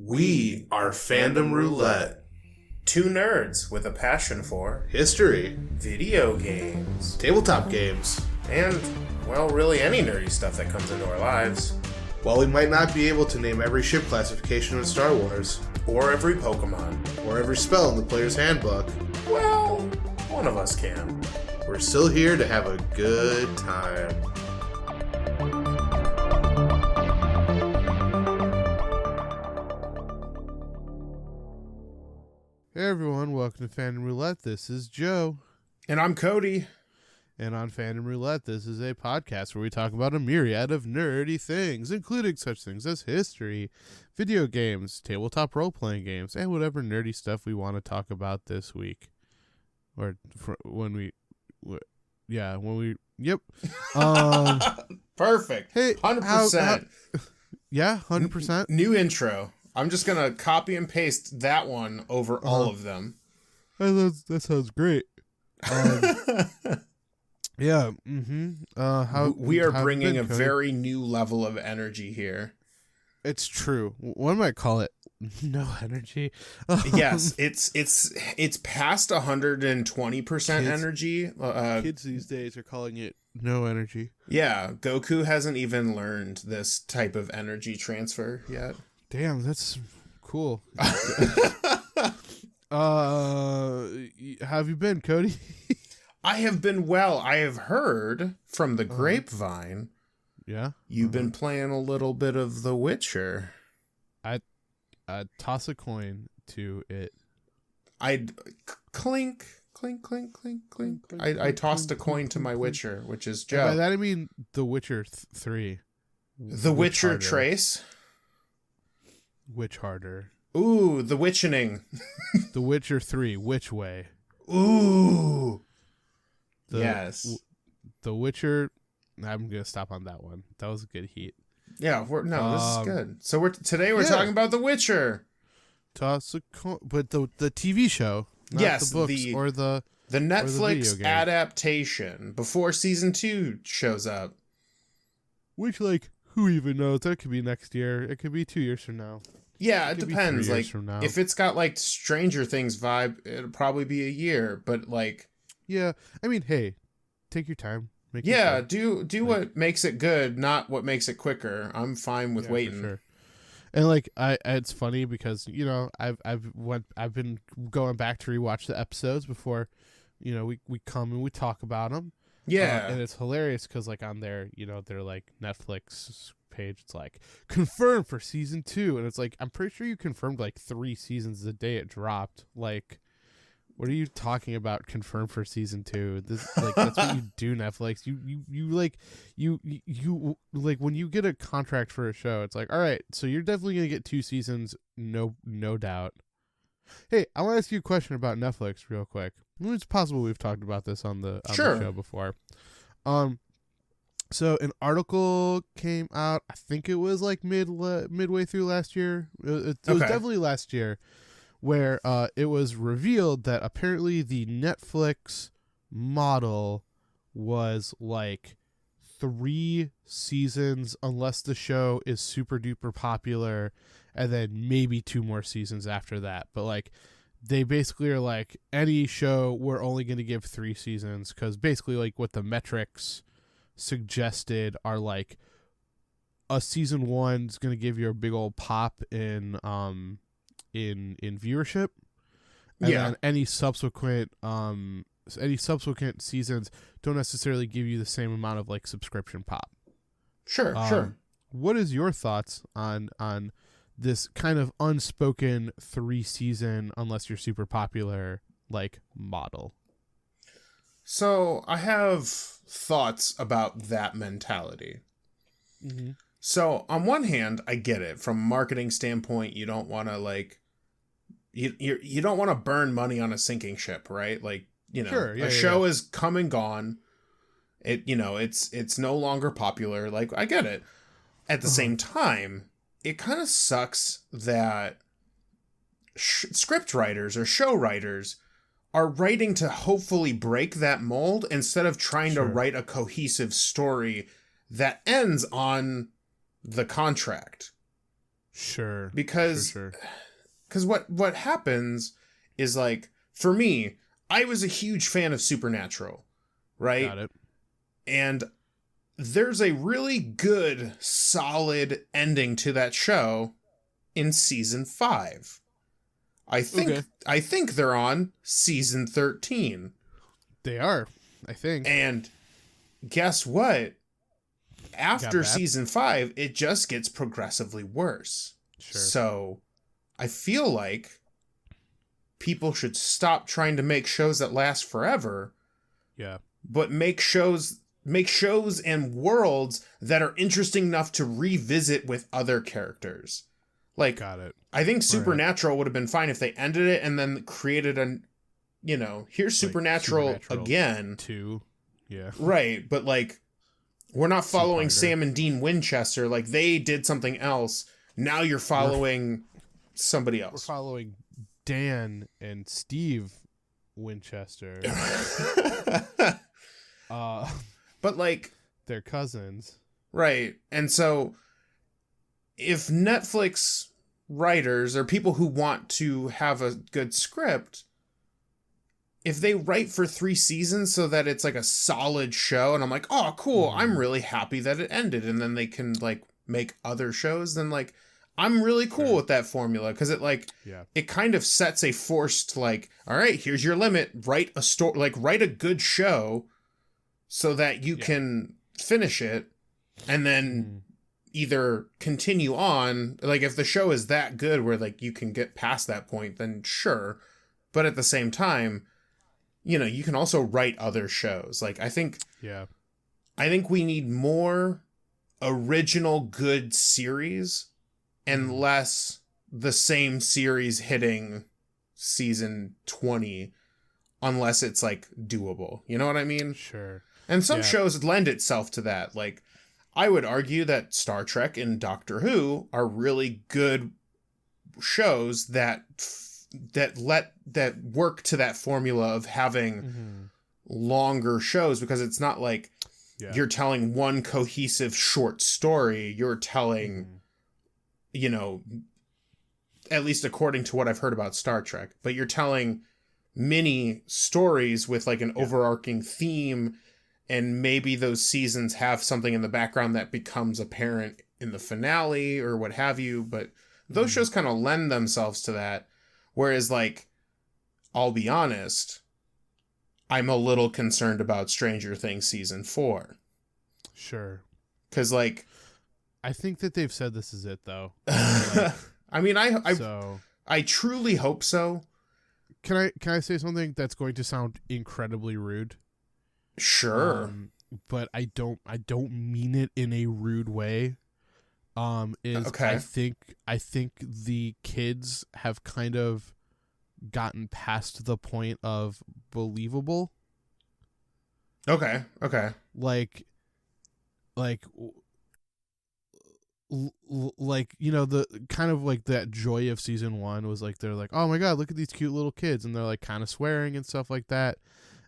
We are Fandom Roulette. Two nerds with a passion for History, video games, tabletop games, and, well, really any nerdy stuff that comes into our lives. While we might not be able to name every ship classification in Star Wars, Or every Pokemon. or every spell in the player's handbook, Well, one of us can. we're still here to have a good time. Hey everyone, welcome to Fandom Roulette. This is Joe. And I'm Cody. And on Fandom Roulette, this is a podcast where we talk about a myriad of nerdy things, including such things as history, video games, tabletop role-playing games, and whatever nerdy stuff we want to talk about this week. Or yep. Perfect. Hey, 100%. Yeah, 100%. New intro. I'm just going to copy and paste that one over all of them. That sounds great. Yeah. Mm-hmm. We are bringing a very new level of energy here. It's true. One might call it no energy. Yes, it's past 120% energy. Kids these days are calling it no energy. Yeah, Goku hasn't even learned this type of energy transfer yet. Damn, that's cool. Have you been, Cody? I have been well. I have heard from the grapevine. Yeah? You've been playing a little bit of The Witcher. I toss a coin to it. I'd clink, clink, clink, clink, clink. I tossed a coin to my Witcher, which is Joe. By that I mean The Witcher 3. The Witcher Trace. Which harder? Ooh, The Witchening. The Witcher 3, which way? Ooh. Yes. The Witcher... I'm going to stop on that one. That was a good heat. Yeah, this is good. So today we're talking about The Witcher. Toss a coin... But the TV show, not the books or the Netflix adaptation before season 2 shows up. Which, who even knows? That could be next year. It could be 2 years from now. Yeah, it depends. If it's got Stranger Things vibe, it'll probably be a year. But yeah, I mean, hey, take your time. Do what makes it good, not what makes it quicker. I'm fine with waiting. For sure. And it's funny because I've been going back to rewatch the episodes before, we come and we talk about them. Yeah, and it's hilarious because on their their Netflix page, it's confirmed for season 2, and it's I'm pretty sure you confirmed 3 seasons the day it dropped. What are you talking about? Confirmed for season 2? This that's what you do, Netflix. You when you get a contract for a show, it's all right, so you're definitely gonna get 2 seasons, no doubt. Hey, I want to ask you a question about Netflix real quick. It's possible we've talked about this on the show before. So an article came out, I think it was midway through last year. It was definitely last year, where it was revealed that apparently the Netflix model was 3 seasons unless the show is super duper popular, and then maybe 2 more seasons after that. But they basically are any show we're only going to give 3 seasons, because basically what the metrics suggested are a season 1 is going to give you a big old pop in viewership, and then any subsequent seasons don't necessarily give you the same amount of subscription pop. Sure. What is your thoughts on this kind of unspoken 3 season unless you're super popular model? So I have thoughts about that mentality. Mm-hmm. So on one hand, I get it. From a marketing standpoint, you don't want to you don't want to burn money on a sinking ship, right? A show is come and gone. It's no longer popular. I get it. At the same time, it kind of sucks that script writers or show writers are writing to hopefully break that mold instead of trying to write a cohesive story that ends on the contract. Sure. Because what happens is, like, for me, I was a huge fan of Supernatural, right? Got it. And there's a really good, solid ending to that show in season 5. I think they're on season 13. They are, I think. And guess what? After season 5, it just gets progressively worse. Sure. So I feel like people should stop trying to make shows that last forever. Yeah. But make shows and worlds that are interesting enough to revisit with other characters. Like, got it. I think Supernatural would have been fine if they ended it and then created here's Supernatural again. 2. Yeah. Right, but like, we're not following Sam and Dean Winchester. Like, they did something else. Now you're following somebody else. We're following Dan and Steve Winchester. But like, they're cousins. Right. And so if Netflix writers or people who want to have a good script, if they write for 3 seasons so that it's like a solid show and I'm like, oh, cool, I'm really happy that it ended, and then they can like make other shows, then like, I'm really cool with that formula, because it like, it kind of sets a forced, like, all right, here's your limit, write a story, like, write a good show so that you can finish it and then either continue on. Like, if the show is that good where like you can get past that point, then sure. But at the same time, you can also write other shows. Like, I think we need more original good series and less the same series hitting season 20 unless it's like doable. You know what I mean? Sure. And some shows lend itself to that. Like, I would argue that Star Trek and Doctor Who are really good shows that work to that formula of having longer shows, because it's not like you're telling one cohesive short story. You're telling, at least according to what I've heard about Star Trek, but you're telling mini stories with like an overarching theme, and maybe those seasons have something in the background that becomes apparent in the finale or what have you. But those shows kind of lend themselves to that. Whereas, like, I'll be honest, I'm a little concerned about Stranger Things season 4. Sure. Because, like, I think that they've said this is it, though. I mean, I truly hope so. Can I say something that's going to sound incredibly rude? Sure. But I don't mean it in a rude way. I think the kids have kind of gotten past the point of believable. Okay. Like, the kind of like that joy of season 1 was like, they're like, oh my God, look at these cute little kids. And they're like kind of swearing and stuff like that.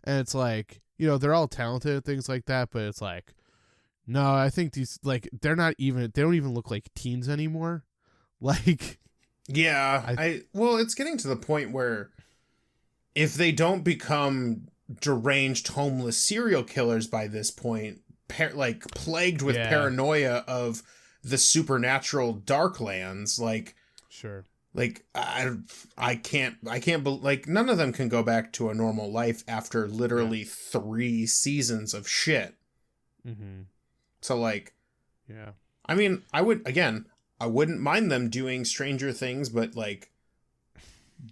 And it's like, they're all talented and things like that. But it's like, no, I think these, like, they don't even look like teens anymore. Like, yeah, well, it's getting to the point where if they don't become deranged homeless serial killers by this point, like plagued with paranoia of the supernatural darklands, like, sure, like I can't like, none of them can go back to a normal life after literally 3 seasons of shit. So like, I mean, I wouldn't mind them doing Stranger Things, but like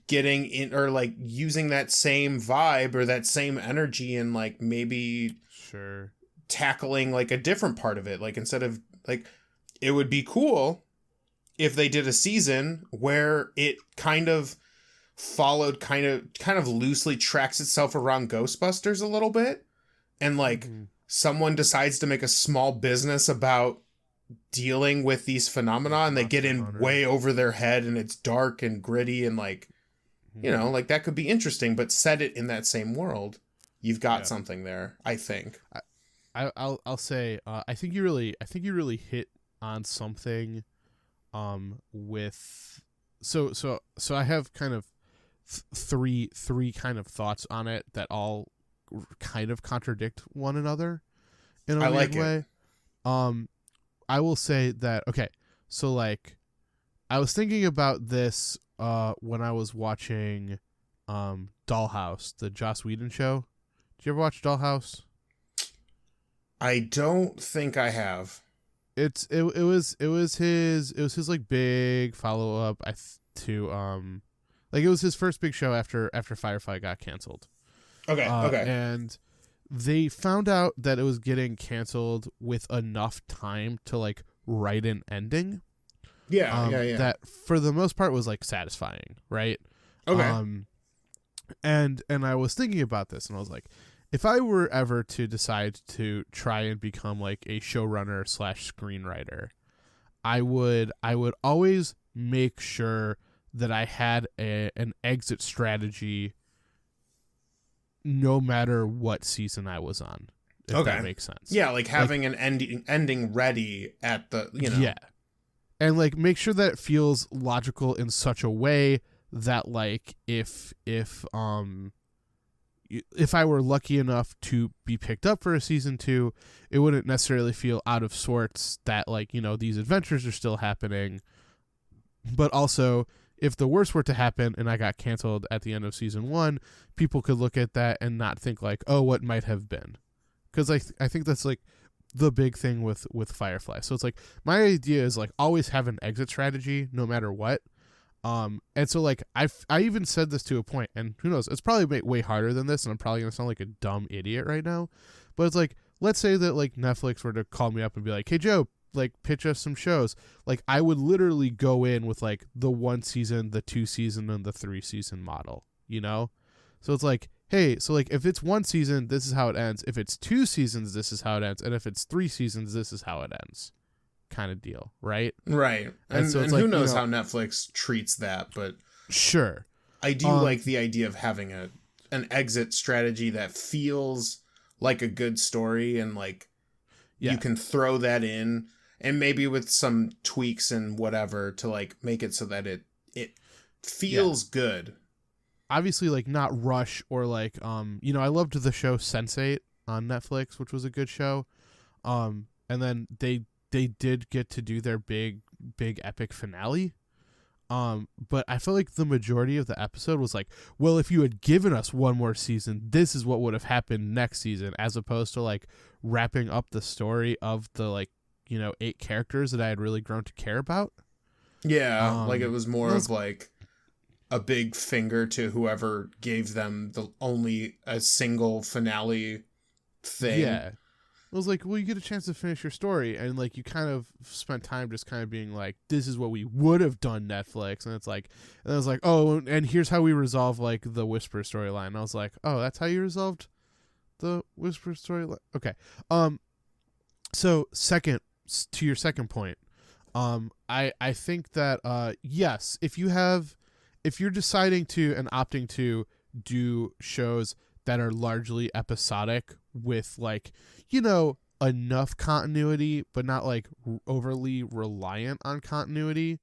getting in, or like using that same vibe or that same energy, and like maybe tackling like a different part of it. Like, instead of like, it would be cool if they did a season where it kind of followed, kind of loosely tracks itself around Ghostbusters a little bit, and like someone decides to make a small business about dealing with these phenomena, and they get in way over their head, and it's dark and gritty, and like, like, that could be interesting, but set it in that same world. You've got something there, I think. I'll say, I think you really hit on something with so I have kind of three kind of thoughts on it that all kind of contradict one another in a weird way. I will say that, okay, so like I was thinking about this when I was watching Dollhouse, the Joss Whedon show. Did you ever watch Dollhouse? I don't think I have. It was his like big follow up to like it was his first big show after Firefly got canceled. Okay. And they found out that it was getting canceled with enough time to like write an ending. Yeah. That for the most part was like satisfying, right? Okay. And I was thinking about this, and I was like, if I were ever to decide to try and become like a showrunner / screenwriter, I would always make sure that I had an exit strategy no matter what season I was on. If that makes sense. Yeah, like having an ending ready at the, Yeah. And like make sure that it feels logical in such a way that like if I were lucky enough to be picked up for a season 2, it wouldn't necessarily feel out of sorts that like, these adventures are still happening. But also, if the worst were to happen and I got canceled at the end of season 1, people could look at that and not think like, oh, what might have been. Because I think that's like the big thing with Firefly. So it's like my idea is like always have an exit strategy no matter what. And so like I even said this to a point, and who knows, it's probably way harder than this, and I'm probably gonna sound like a dumb idiot right now, but it's like, let's say that like Netflix were to call me up and be like, hey Joe, like pitch us some shows. Like I would literally go in with like the 1 season, the 2 season, and the 3 season model, so it's like, hey, so like if it's 1 season, this is how it ends. If it's 2 seasons, this is how it ends. And if it's 3 seasons, this is how it ends. Kind of deal, right? Right. And so it's who like, knows how Netflix treats that, but sure. I do like the idea of having an exit strategy that feels like a good story, and like you can throw that in, and maybe with some tweaks and whatever to like make it so that it feels good. Obviously, like not rush or like I loved the show Sense8 on Netflix, which was a good show. And then they did get to do their big epic finale. But I feel like the majority of the episode was like, well, if you had given us 1 more season, this is what would have happened next season, as opposed to like wrapping up the story of the like 8 characters that I had really grown to care about. Yeah, like it was more of like a big finger to whoever gave them only a single finale thing. Yeah. It was like, well, you get a chance to finish your story, and like you kind of spent time just kind of being like, this is what we would have done, Netflix. And it's like, and I was like, oh, and here's how we resolve like the Whisper storyline. And I was like, oh, that's how you resolved the Whisper storyline. Okay. So to your second point, I think that yes, if you're deciding to and opting to do shows that are largely episodic with like, enough continuity, but not like overly reliant on continuity,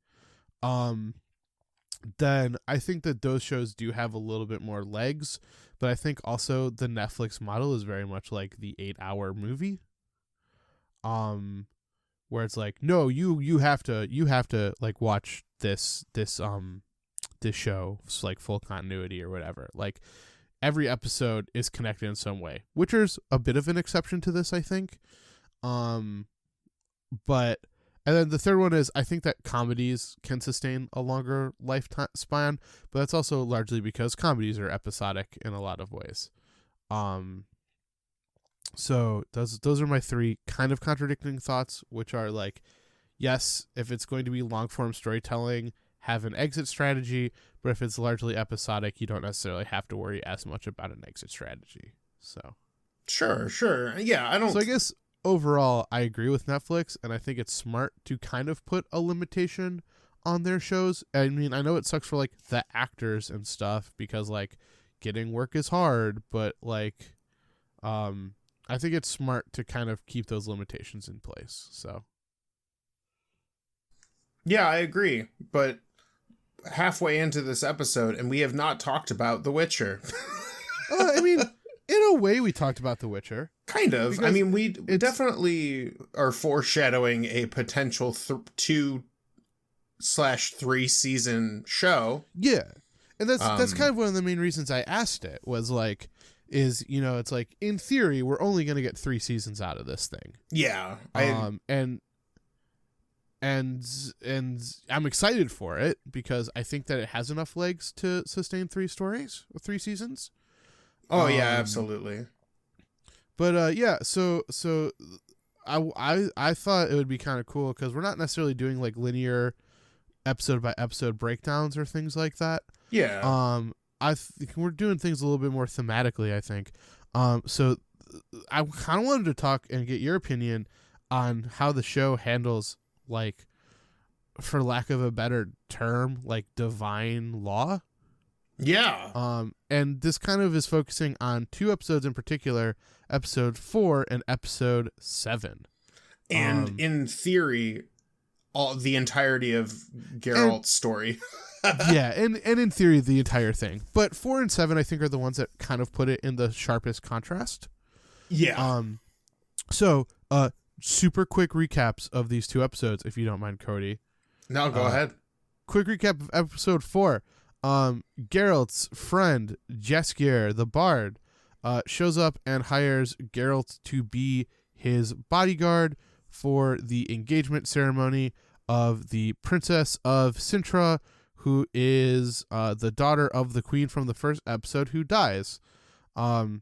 then I think that those shows do have a little bit more legs. But I think also the Netflix model is very much like the 8-hour movie, where it's like, no, you have to like watch this show, like full continuity or whatever. Like every episode is connected in some way. Witcher's a bit of an exception to this, I think. But and then the third one is, I think that comedies can sustain a longer lifetime span, but that's also largely because comedies are episodic in a lot of ways. So those are my 3 kind of contradicting thoughts, which are like, yes, if it's going to be long form storytelling, have an exit strategy, but if it's largely episodic, you don't necessarily have to worry as much about an exit strategy. So Sure. Yeah, So I guess overall, I agree with Netflix, and I think it's smart to kind of put a limitation on their shows. I mean, I know it sucks for like the actors and stuff, because like getting work is hard, but like I think it's smart to kind of keep those limitations in place. So Yeah, I agree. But halfway into this episode, and we have not talked about The Witcher. I mean, in a way, we talked about The Witcher. Kind of. I mean, we definitely are foreshadowing a potential 2/3 season show. Yeah. And that's kind of one of the main reasons I asked it was like, it's like, in theory, we're only going to get 3 seasons out of this thing. Yeah. And I'm excited for it because I think that it has enough legs to sustain 3 stories or 3 seasons. Oh yeah, absolutely. But so I thought it would be kind of cool because we're not necessarily doing like linear episode by episode breakdowns or things like that. Yeah. I think we're doing things a little bit more thematically, I think. So I kind of wanted to talk and get your opinion on how the show handles, like, for lack of a better term, like divine law. Yeah. And this kind of is focusing on 2 episodes in particular, episode 4 and episode 7. And in theory, the entirety of Geralt's story. Yeah, and in theory, the entire thing. But 4 and 7, I think, are the ones that kind of put it in the sharpest contrast. Yeah. So, super quick recaps of these 2 episodes, if you don't mind, Cody. No, go ahead. Quick recap of episode 4. Geralt's friend, Jaskier, the bard, shows up and hires Geralt to be his bodyguard for the engagement ceremony of the Princess of Sintra, who is the daughter of the queen from the first episode who dies. And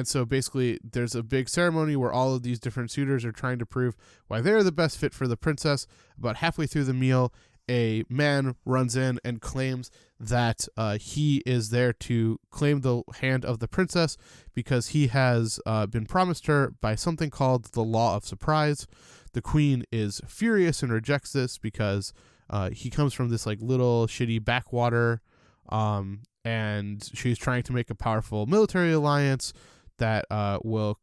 so basically there's a big ceremony where all of these different suitors are trying to prove why they're the best fit for the princess. About halfway through the meal, a man runs in and claims that he is there to claim the hand of the princess because he has been promised her by something called the Law of Surprise. The queen is furious and rejects this because he comes from this like little shitty backwater, and she's trying to make a powerful military alliance that will,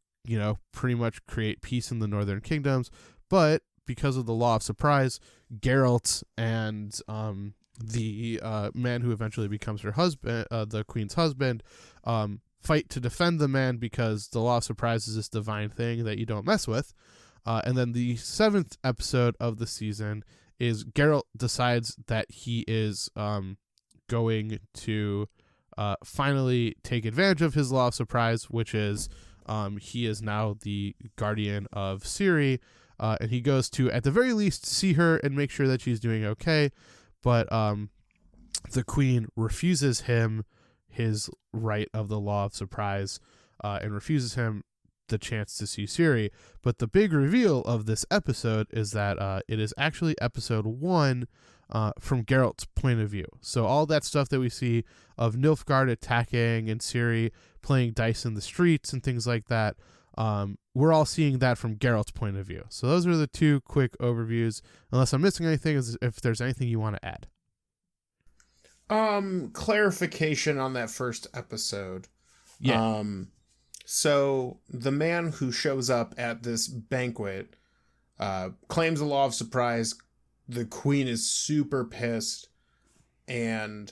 pretty much create peace in the northern kingdoms. But because of the Law of Surprise, Geralt and the man who eventually becomes her husband, the queen's husband, fight to defend the man because the Law of Surprise is this divine thing that you don't mess with. And then the 7th episode of the season is Geralt decides that he is going to finally take advantage of his Law of Surprise, which is he is now the guardian of Ciri, and he goes to, at the very least, see her and make sure that she's doing okay. But the queen refuses him his right of the Law of Surprise and refuses him the chance to see Ciri. But the big reveal of this episode is that it is actually episode 1 from Geralt's point of view. So all that stuff that we see of Nilfgaard attacking and Ciri playing dice in the streets and things like that, we're all seeing that from Geralt's point of view. So those are the 2 quick overviews. Unless I'm missing anything, if there's anything you want to add. Clarification on that first episode. Yeah. So the man who shows up at this banquet claims the Law of Surprise. The queen is super pissed, and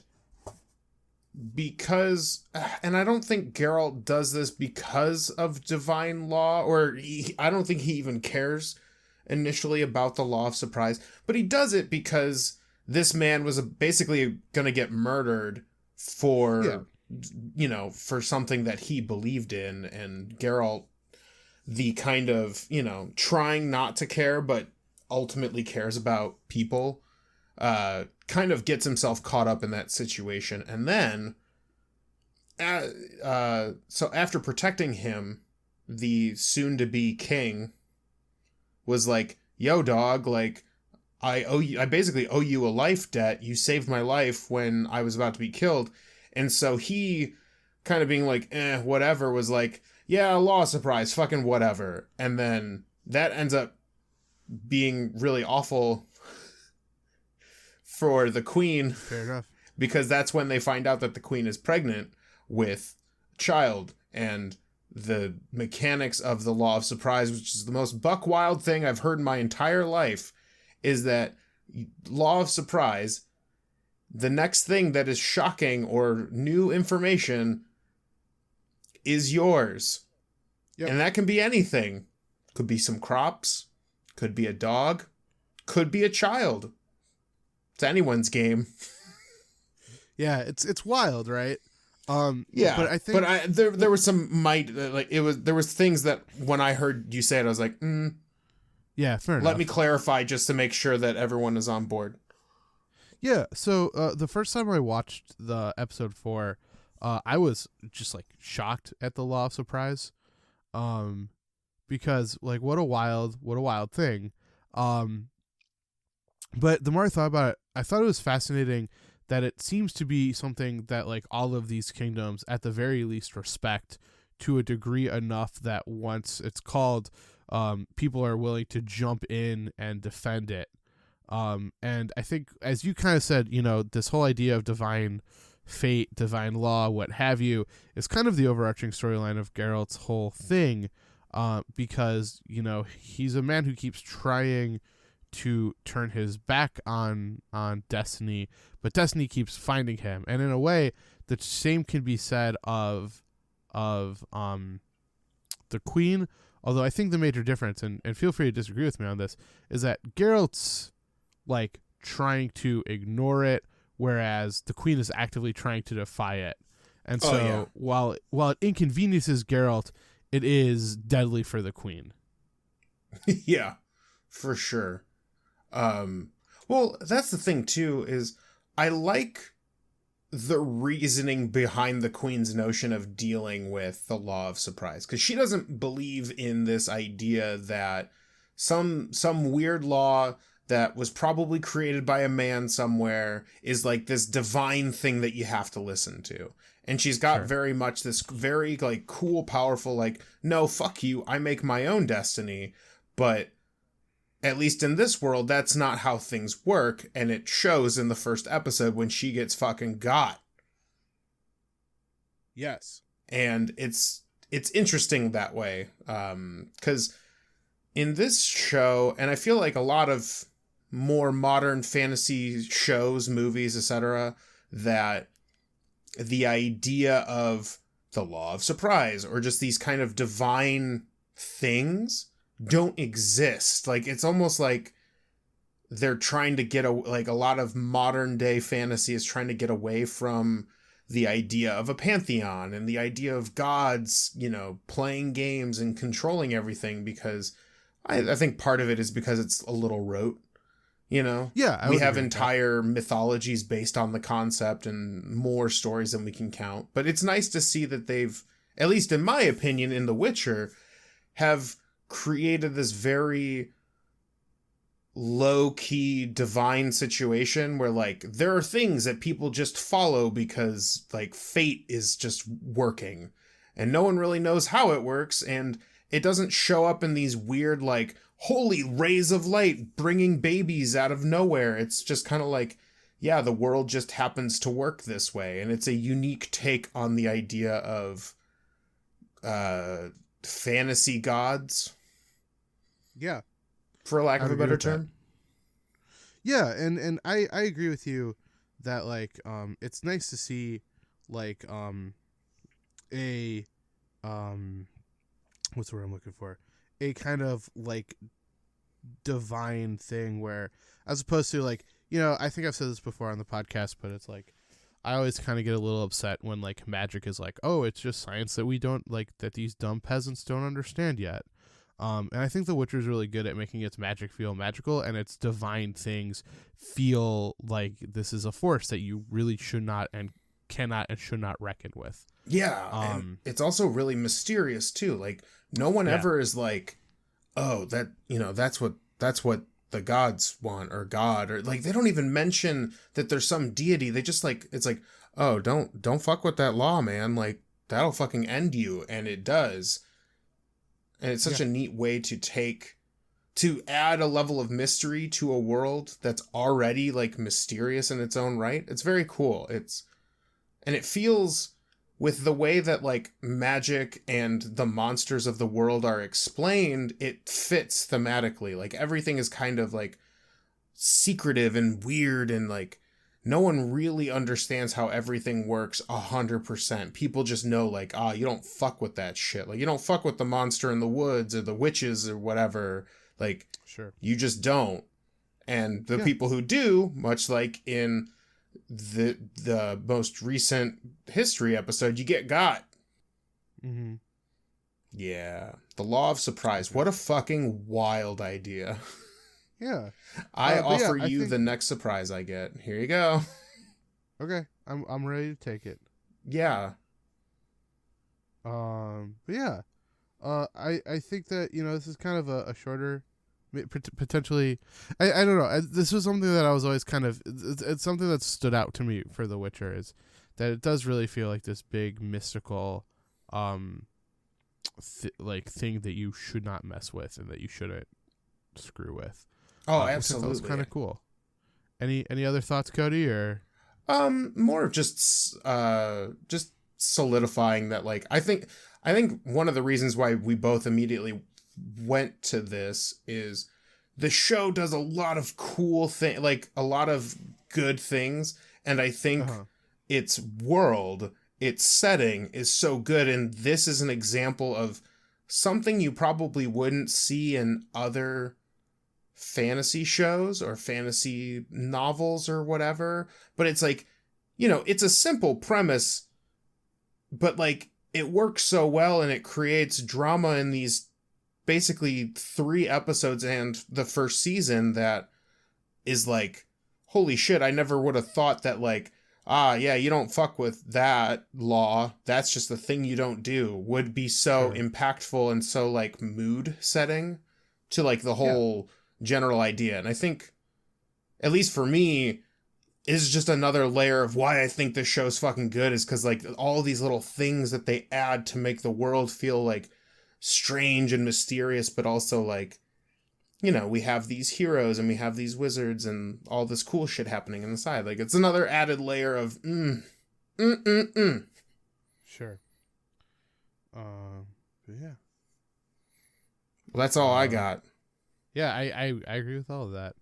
I don't think Geralt does this because of divine law, or I don't think he even cares initially about the Law of Surprise, but he does it because this man was basically going to get murdered for, for something that he believed in, and Geralt, the kind of, trying not to care, but ultimately cares about people, kind of gets himself caught up in that situation. And then so after protecting him, the soon-to-be king was like, yo dog, like, I basically owe you a life debt. You saved my life when I was about to be killed. And so he, kind of being like, whatever, was like, yeah, Law of Surprise, fucking whatever. And then that ends up being really awful for the queen. Fair enough. Because that's when they find out that the queen is pregnant with a child. And the mechanics of the Law of Surprise, which is the most buck wild thing I've heard in my entire life, is that law of surprise, the next thing that is shocking or new information is yours. Yep. And that can be anything. Could be some crops, could be a dog, could be a child. It's anyone's game. Yeah, it's wild, right? Yeah, but I think there was some there was things that when I heard you say it, I was like, yeah, fair enough. Let me clarify just to make sure that everyone is on board. Yeah, so the first time I watched the episode 4, I was just like shocked at the law of surprise, because like what a wild thing. But the more I thought about it, I thought it was fascinating that it seems to be something that like all of these kingdoms at the very least respect to a degree enough that once it's called, people are willing to jump in and defend it. And I think, as you kind of said, you know, this whole idea of divine fate, divine law, what have you, is kind of the overarching storyline of Geralt's whole thing, because, you know, he's a man who keeps trying to turn his back on destiny, but destiny keeps finding him. And in a way, the same can be said of the Queen, although I think the major difference, and feel free to disagree with me on this, is that Geralt's like trying to ignore it, whereas the Queen is actively trying to defy it. And so while it inconveniences Geralt, it is deadly for the Queen. Yeah, for sure. Well, that's the thing too, is I like the reasoning behind the Queen's notion of dealing with the law of surprise, because she doesn't believe in this idea that some weird law that was probably created by a man somewhere is like this divine thing that you have to listen to. And she's got very much this very like cool, powerful, like, no, fuck you, I make my own destiny. But at least in this world, that's not how things work. And it shows in the first episode when she gets fucking got. Yes. And it's interesting that way. 'Cause in this show, and I feel like a lot of more modern fantasy shows, movies, etc., that the idea of the law of surprise or just these kind of divine things don't exist. Like, it's almost like they're trying to get a lot of modern day fantasy is trying to get away from the idea of a pantheon and the idea of gods, you know, playing games and controlling everything, because I think part of it is because it's a little rote. You know, we have entire mythologies based on the concept and more stories than we can count. But it's nice to see that they've, at least in my opinion, in The Witcher, have created this very low-key divine situation where, like, there are things that people just follow because, like, fate is just working. And no one really knows how it works, and it doesn't show up in these weird, like, holy rays of light bringing babies out of nowhere. It's just kind of like, yeah, the world just happens to work this way. And it's a unique take on the idea of fantasy gods. Yeah. For lack of a better term. Yeah, and I agree with you that, like, it's nice to see, like, what's the word I'm looking for? A kind of like divine thing where, as opposed to, like, you know, I think I've said this before on the podcast, but it's like, I always kind of get a little upset when, like, magic is like, oh, it's just science that we don't, like, that these dumb peasants don't understand yet. And I think The Witcher is really good at making its magic feel magical, and its divine things feel like this is a force that you really should not and cannot and should not reckon with. Yeah, and it's also really mysterious too. Like, no one ever is like, oh, that, you know, that's what the gods want, or God, or like, they don't even mention that there's some deity. They just, like, it's like, oh, don't fuck with that law, man. Like, that'll fucking end you, and it does. And it's such a neat way to add a level of mystery to a world that's already, like, mysterious in its own right. It's very cool. And it feels, with the way that, like, magic and the monsters of the world are explained, it fits thematically. Like, everything is kind of, like, secretive and weird, and like no one really understands how everything works 100%. People just know like, you don't fuck with that shit. Like you don't fuck with the monster in the woods or the witches or whatever. Like, sure, you just don't. And the people who do, much like in the most recent history episode, you get got. Mm-hmm. Yeah. The law of surprise. What a fucking wild idea. Yeah. I offer you the next surprise I get. Here you go. Okay. I'm ready to take it. Yeah. But yeah. I think that, this is kind of a shorter, potentially, I don't know. This was something that I was always kind of, it's something that stood out to me for The Witcher, is that it does really feel like this big mystical, thing that you should not mess with and that you shouldn't screw with. Oh, absolutely. That was kind of cool. Any other thoughts, Cody, or? More of just solidifying that, like, I think one of the reasons why we both immediately went to this is the show does a lot of cool things, like a lot of good things, and I think its world, its setting is so good, and this is an example of something you probably wouldn't see in other fantasy shows or fantasy novels or whatever, but it's like, it's a simple premise, but like it works so well, and it creates drama in these basically 3 episodes and the first season that is like, holy shit, I never would have thought that, like, you don't fuck with that law, that's just the thing you don't do, would be so impactful and so like mood setting to like the whole general idea. And I think, at least for me, is just another layer of why I think this show's fucking good, is because like all these little things that they add to make the world feel like strange and mysterious, but also like, we have these heroes and we have these wizards and all this cool shit happening on the side. Like, it's another added layer of Sure. But yeah. Well, that's all I got. Yeah, I agree with all of that.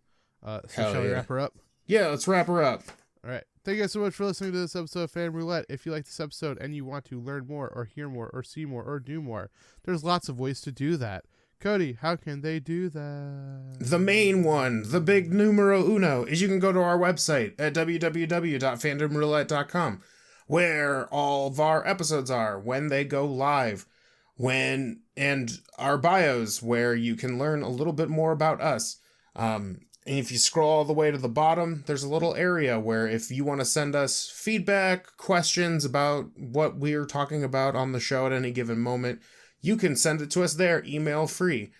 So shall we wrap her up? Yeah, let's wrap her up. All right. Thank you guys so much for listening to this episode of Fan Roulette. If you like this episode and you want to learn more or hear more or see more or do more, there's lots of ways to do that. Cody, how can they do that? The main one, the big numero uno, is you can go to our website at www.fandomroulette.com, where all of our episodes are, when they go live, and our bios, where you can learn a little bit more about us. And if you scroll all the way to the bottom, there's a little area where if you want to send us feedback, questions about what we're talking about on the show at any given moment, you can send it to us there, email free.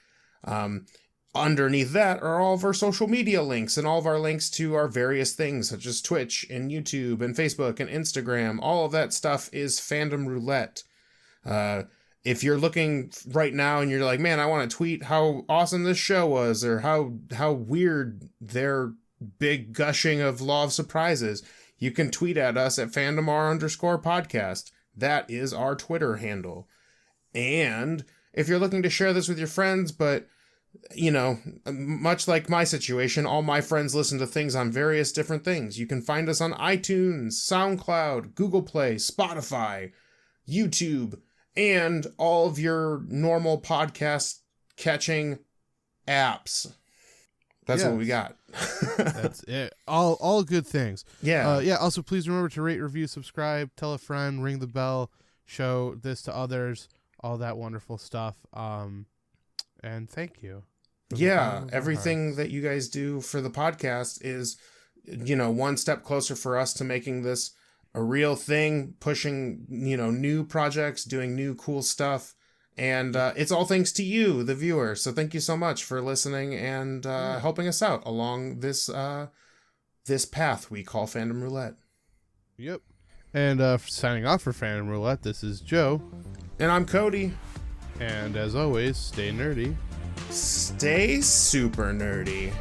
Underneath that are all of our social media links and all of our links to our various things, such as Twitch and YouTube and Facebook and Instagram. All of that stuff is Fandom Roulette. If you're looking right now and you're like, man, I want to tweet how awesome this show was, or how weird their big gushing of Law of Surprises, you can tweet at us at fandomr_podcast. That is our Twitter handle. And if you're looking to share this with your friends, but, much like my situation, all my friends listen to things on various different things. You can find us on iTunes, SoundCloud, Google Play, Spotify, YouTube, and all of your normal podcast catching apps. That's what we got. That's it. All good things. Yeah. Also, please remember to rate, review, subscribe, tell a friend, ring the bell, show this to others, all that wonderful stuff. And thank you. Yeah. Everything that you guys do for the podcast is, one step closer for us to making this a real thing, pushing, new projects, doing new cool stuff. And it's all thanks to you, the viewer. So thank you so much for listening and helping us out along this path we call Fandom Roulette. Yep. And signing off for Fandom Roulette, this is Joe. And I'm Cody. And as always, stay nerdy. Stay super nerdy.